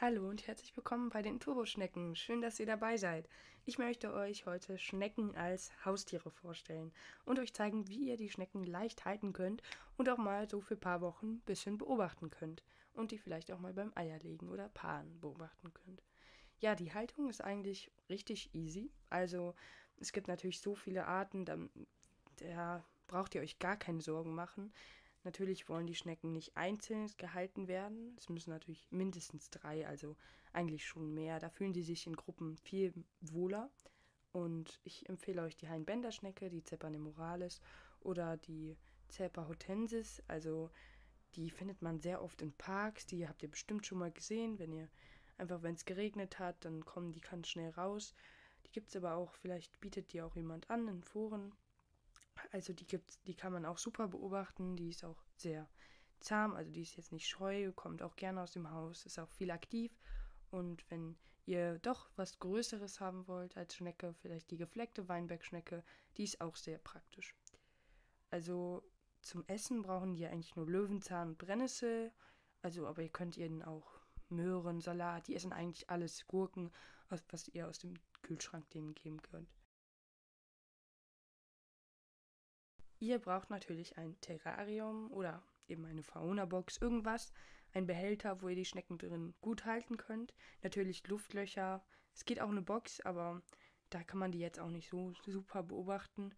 Hallo und herzlich willkommen bei den Turboschnecken. Schön, dass ihr dabei seid. Ich möchte euch heute Schnecken als Haustiere vorstellen und euch zeigen, wie ihr die Schnecken leicht halten könnt und auch mal so für ein paar Wochen ein bisschen beobachten könnt und die vielleicht auch mal beim Eierlegen oder Paaren beobachten könnt. Ja, die Haltung ist eigentlich richtig easy. Also es gibt natürlich so viele Arten, da braucht ihr euch gar keine Sorgen machen. Natürlich wollen die Schnecken nicht einzeln gehalten werden. Es müssen natürlich mindestens drei, also eigentlich schon mehr. Da fühlen die sich in Gruppen viel wohler. Und ich empfehle euch die Hainbänderschnecke, die Zeppa nemoralis oder die Zeppa hotensis. Also die findet man sehr oft in Parks. Die habt ihr bestimmt schon mal gesehen. Wenn es geregnet hat, dann kommen die ganz schnell raus. Die gibt es aber auch, vielleicht bietet die auch jemand an in Foren. Also die kann man auch super beobachten. Die ist auch sehr zahm, also die ist jetzt nicht scheu, kommt auch gerne aus dem Haus, ist auch viel aktiv. Und wenn ihr doch was Größeres haben wollt als Schnecke, vielleicht die gefleckte Weinbergschnecke, die ist auch sehr praktisch. Also zum Essen brauchen die eigentlich nur Löwenzahn und Brennnessel. Also, aber ihr könnt ihnen auch Möhren, Salat, die essen eigentlich alles, Gurken, was ihr aus dem Kühlschrank denen geben könnt. Ihr braucht natürlich ein Terrarium oder eben eine Fauna-Box, irgendwas, ein Behälter, wo ihr die Schnecken drin gut halten könnt. Natürlich Luftlöcher. Es geht auch eine Box, aber da kann man die jetzt auch nicht so super beobachten.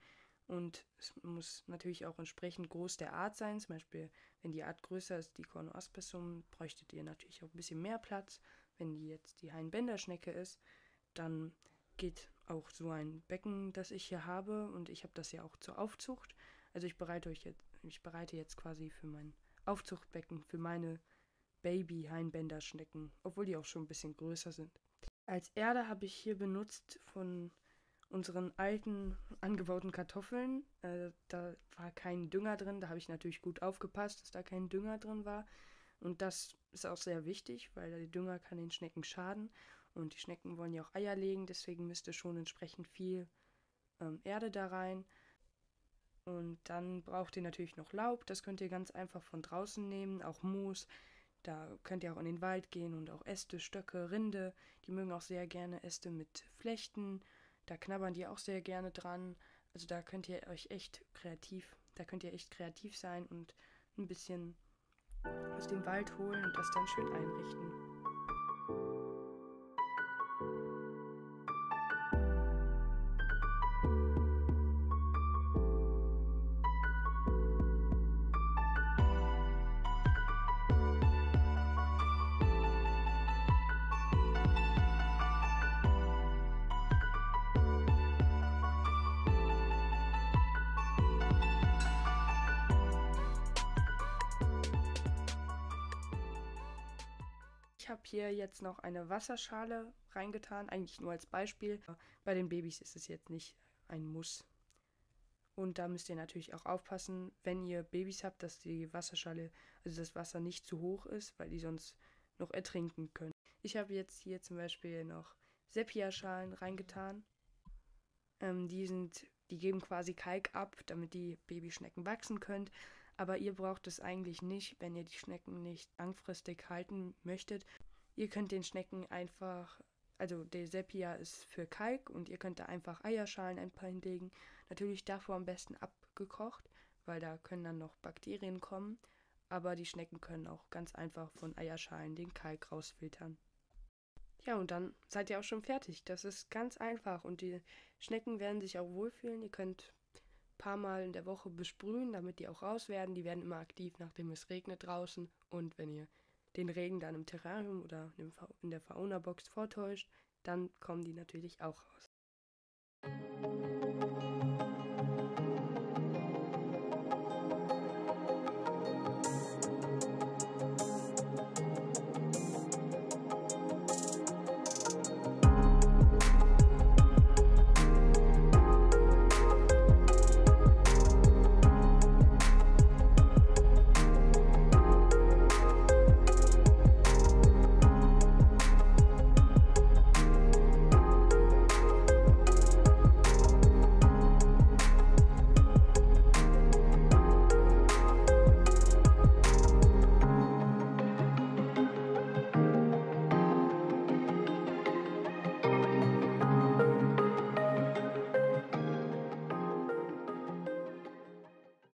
Und es muss natürlich auch entsprechend groß der Art sein. Zum Beispiel, wenn die Art größer ist, die Cornoaspesum, bräuchtet ihr natürlich auch ein bisschen mehr Platz. Wenn die jetzt die Hainbänderschnecke ist, dann geht auch so ein Becken, das ich hier habe, und ich habe das ja auch zur Aufzucht. Also ich bereite jetzt quasi für mein Aufzuchtbecken, für meine Baby-Hainbänderschnecken, obwohl die auch schon ein bisschen größer sind. Als Erde habe ich hier benutzt von unseren alten angebauten Kartoffeln. Da war kein Dünger drin, da habe ich natürlich gut aufgepasst, dass da kein Dünger drin war. Und das ist auch sehr wichtig, weil der Dünger kann den Schnecken schaden. Und die Schnecken wollen ja auch Eier legen, deswegen müsste schon entsprechend viel Erde da rein. Und dann braucht ihr natürlich noch Laub, das könnt ihr ganz einfach von draußen nehmen, auch Moos. Da könnt ihr auch in den Wald gehen und auch Äste, Stöcke, Rinde. Die mögen auch sehr gerne Äste mit Flechten. Da knabbern die auch sehr gerne dran. Also da könnt ihr echt kreativ sein und ein bisschen aus dem Wald holen und das dann schön einrichten. Ich habe hier jetzt noch eine Wasserschale reingetan, eigentlich nur als Beispiel. Bei den Babys ist es jetzt nicht ein Muss. Und da müsst ihr natürlich auch aufpassen, wenn ihr Babys habt, dass die Wasserschale, also das Wasser nicht zu hoch ist, weil die sonst noch ertrinken können. Ich habe jetzt hier zum Beispiel noch Sepia-Schalen reingetan. Die geben quasi Kalk ab, damit die Babyschnecken wachsen können. Aber ihr braucht es eigentlich nicht, wenn ihr die Schnecken nicht langfristig halten möchtet. Ihr könnt den Schnecken einfach, also der Sepia ist für Kalk und ihr könnt da einfach Eierschalen ein paar hinlegen. Natürlich davor am besten abgekocht, weil da können dann noch Bakterien kommen. Aber die Schnecken können auch ganz einfach von Eierschalen den Kalk rausfiltern. Ja, und dann seid ihr auch schon fertig. Das ist ganz einfach und die Schnecken werden sich auch wohlfühlen. Ihr könnt ein paar Mal in der Woche besprühen, damit die auch raus werden. Die werden immer aktiv, nachdem es regnet draußen. Und wenn ihr den Regen dann im Terrarium oder in der Fauna-Box vortäuscht, dann kommen die natürlich auch raus.